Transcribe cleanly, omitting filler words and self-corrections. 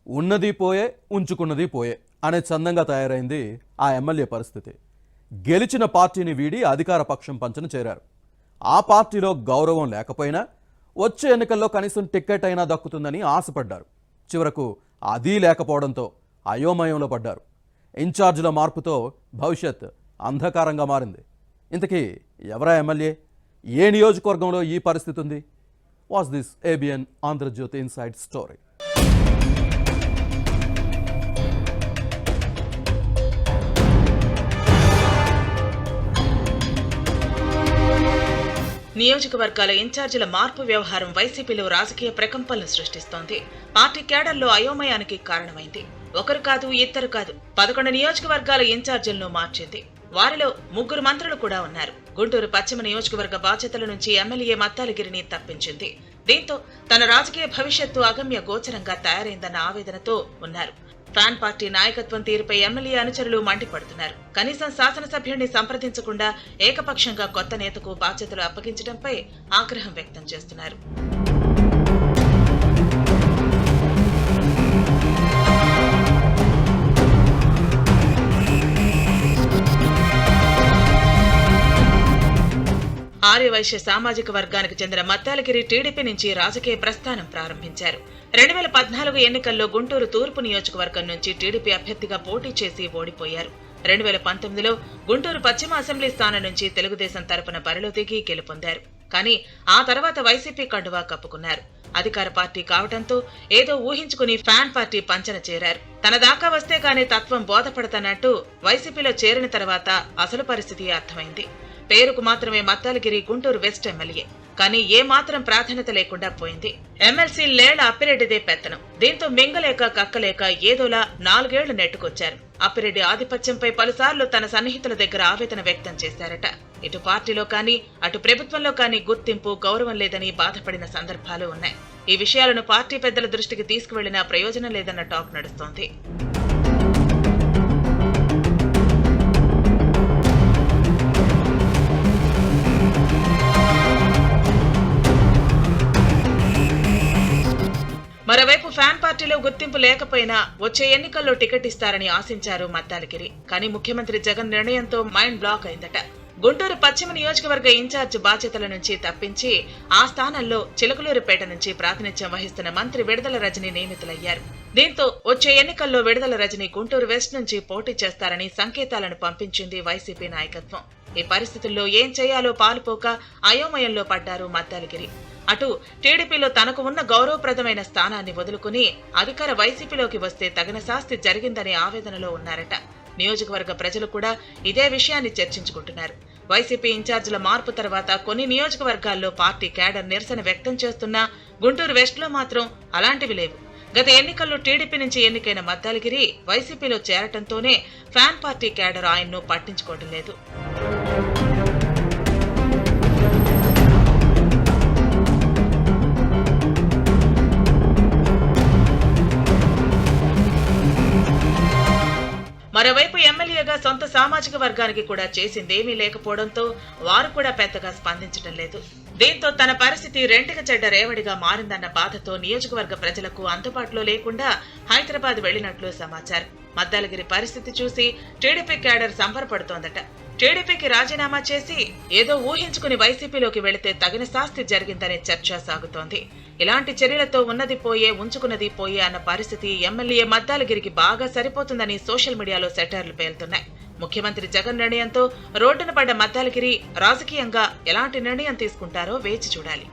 ఉన్నది పోయే ఉంచుకున్నది పోయే అనే చందంగా తయారైంది ఆ ఎమ్మెల్యే పరిస్థితి. గెలిచిన పార్టీని వీడి అధికార పక్షం పంచన చేరారు. ఆ పార్టీలో గౌరవం లేకపోయినా వచ్చే ఎన్నికల్లో కనీసం టికెట్ అయినా దక్కుతుందని ఆశపడ్డారు. చివరకు అది లేకపోవడంతో అయోమయంలో పడ్డారు. ఇన్ఛార్జీల మార్పుతో భవిష్యత్ అంధకారంగా మారింది. ఇంతకీ ఎవరా ఎమ్మెల్యే? ఏ నియోజకవర్గంలో ఈ పరిస్థితి ఉంది? Was this ABN Andhra Jyothy inside story. నియోజకవర్గాల ఇన్ఛార్జీల మార్పు వ్యవహారం వైసీపీలో రాజకీయ ప్రకంపనలు సృష్టిస్తోంది. పార్టీ కేడర్లో అయోమయానికి కారణమైంది. ఒకరు కాదు, ఇద్దరు కాదు, 11 నియోజకవర్గాల ఇన్ఛార్జీలను మార్చింది. వారిలో 3 మంత్రులు కూడా ఉన్నారు. గుంటూరు పశ్చిమ నియోజకవర్గ బాధ్యతల నుంచి ఎమ్మెల్యే మద్దాలగిరిని తప్పించింది. దీంతో తన రాజకీయ భవిష్యత్తు అగమ్య గోచరంగా తయారైందన్న ఆవేదనతో ఉన్నారు. ఫ్యాన్ పార్టీ నాయకత్వం తీరుపై ఎమ్మెల్యే అనుచరులు మండిపడుతున్నారు. కనీసం శాసనసభ్యుడిని సంప్రదించకుండా ఏకపక్షంగా కొత్త నేతకు బాధ్యతలు అప్పగించడంపై ఆగ్రహం వ్యక్తం చేస్తున్నారు. ఆర్యవైశ్య సామాజిక వర్గానికి చెందిన మద్దాలగిరి టీడీపీ నుంచి రాజకీయ ప్రస్థానం ప్రారంభించారు. 2014 ఎన్నికల్లో గుంటూరు తూర్పు నియోజకవర్గం నుంచి టీడీపీ అభ్యర్థిగా పోటీ చేసి ఓడిపోయారు. 2019లో గుంటూరు పశ్చిమ అసెంబ్లీ స్థానం నుంచి తెలుగుదేశం తరపున బరిలో దిగి గెలుపొందారు. కానీ ఆ తర్వాత వైసీపీ కండువా కప్పుకున్నారు. అధికార పార్టీ కావడంతో ఏదో ఊహించుకుని ఫ్యాన్ పార్టీ పంచన చేరారు. తన దాకా వస్తే గానీ తత్వం బోధపడతానట్టు వైసీపీలో చేరిన తర్వాత అసలు పరిస్థితి అర్థమైంది. పేరుకు మాత్రమే మద్దాలగిరి గుంటూరు వెస్ట్ ఎమ్మెల్యే, కానీ ఏ మాత్రం ప్రాధాన్యత లేకుండా పోయింది. ఎమ్మెల్సీ లేళ్ల అప్పిరెడ్డిదే పెత్తనం. దీంతో మింగలేక కక్కలేక ఏదోలా 4 ఏళ్లు నెట్టుకొచ్చారు. అప్పిరెడ్డి ఆధిపత్యంపై పలుసార్లు తన సన్నిహితుల దగ్గర ఆవేదన వ్యక్తం చేశారట. ఇటు పార్టీలో కానీ అటు ప్రభుత్వంలో కానీ గుర్తింపు, గౌరవం లేదని బాధపడిన సందర్భాలు ఉన్నాయి. ఈ విషయాలను పార్టీ పెద్దల దృష్టికి తీసుకువెళ్లినా ప్రయోజనం లేదన్న టాక్ నడుస్తోంది. మరోవైపు ఫ్యాన్ పార్టీలో గుర్తింపు లేకపోయినా వచ్చే ఎన్నికల్లో టికెట్ ఇస్తారని ఆశించారు మద్దాలగిరి. కానీ ముఖ్యమంత్రి జగన్ నిర్ణయంతో మైండ్ బ్లాక్ అయిందట. గుంటూరు పశ్చిమ నియోజకవర్గ ఇన్ఛార్జ్ బాధ్యతల నుంచి తప్పించి ఆ స్థానంలో చిలకలూరిపేట నుంచి ప్రాతినిధ్యం వహిస్తున్న మంత్రి విడుదల రజని నియమితులయ్యారు. దీంతో వచ్చే ఎన్నికల్లో విడుదల రజని గుంటూరు వెస్ట్ నుంచి పోటీ చేస్తారని సంకేతాలను పంపించింది వైసీపీ నాయకత్వం. ఈ పరిస్థితుల్లో ఏం చేయాలో పాలుపోక అయోమయంలో పడ్డారు మద్దాలగిరి. అటు టీడీపీలో తనకు ఉన్న గౌరవప్రదమైన స్థానాన్ని వదులుకుని అధికార వైసీపీలోకి వస్తే తగిన శాస్తి జరిగిందనే ఆవేదనలో ఉన్నారట. నియోజకవర్గ ప్రజలు కూడా ఇదే విషయాన్ని చర్చించుకుంటున్నారు. వైసీపీ ఇన్ఛార్జీల మార్పు తర్వాత కొన్ని నియోజకవర్గాల్లో పార్టీ కేడర్ నిరసన వ్యక్తం చేస్తున్నా గుంటూరు వెస్ట్ లో మాత్రం అలాంటివి లేవు. గత ఎన్నికల్లో టీడీపీ నుంచి ఎన్నికైన మద్దాలగిరి వైసీపీలో చేరటంతోనే ఫ్యాన్ పార్టీ కేడర్ ఆయన్ను పట్టించుకోవడం లేదు. మరోవైపు ఎమ్మెల్యేగా సొంత సామాజిక వర్గానికి కూడా చేసిందేమీ లేకపోవడంతో వారు కూడా పెద్దగా స్పందించడం లేదు. దీంతో తన పరిస్థితి రెంటికి చెడ్డ రేవడిగా మారిందన్న బాధతో నియోజకవర్గ ప్రజలకు అందుబాటులో లేకుండా హైదరాబాద్ వెళ్లినట్లు సమాచారం. మద్దాలగిరి పరిస్థితి చూసి టీడీపీ కేడర్ సంబరపడుతోందట. టీడీపీకి రాజీనామా చేసి ఏదో ఊహించుకుని వైసీపీలోకి వెళితే తగిన శాస్తి జరిగిందనే చర్చ సాగుతోంది. ఇలాంటి చర్యలతో ఉన్నది పోయే ఉంచుకున్నది పోయే అన్న పరిస్థితి ఎమ్మెల్యే మద్దాలగిరికి బాగా సరిపోతుందని సోషల్ మీడియాలో సెటర్లు పేలుతున్నాయి. ముఖ్యమంత్రి జగన్ నిర్ణయంతో రోడ్డున పడ్డ మద్దాలగిరి రాజకీయంగా ఎలాంటి నిర్ణయం తీసుకుంటారో వేచి చూడాలి.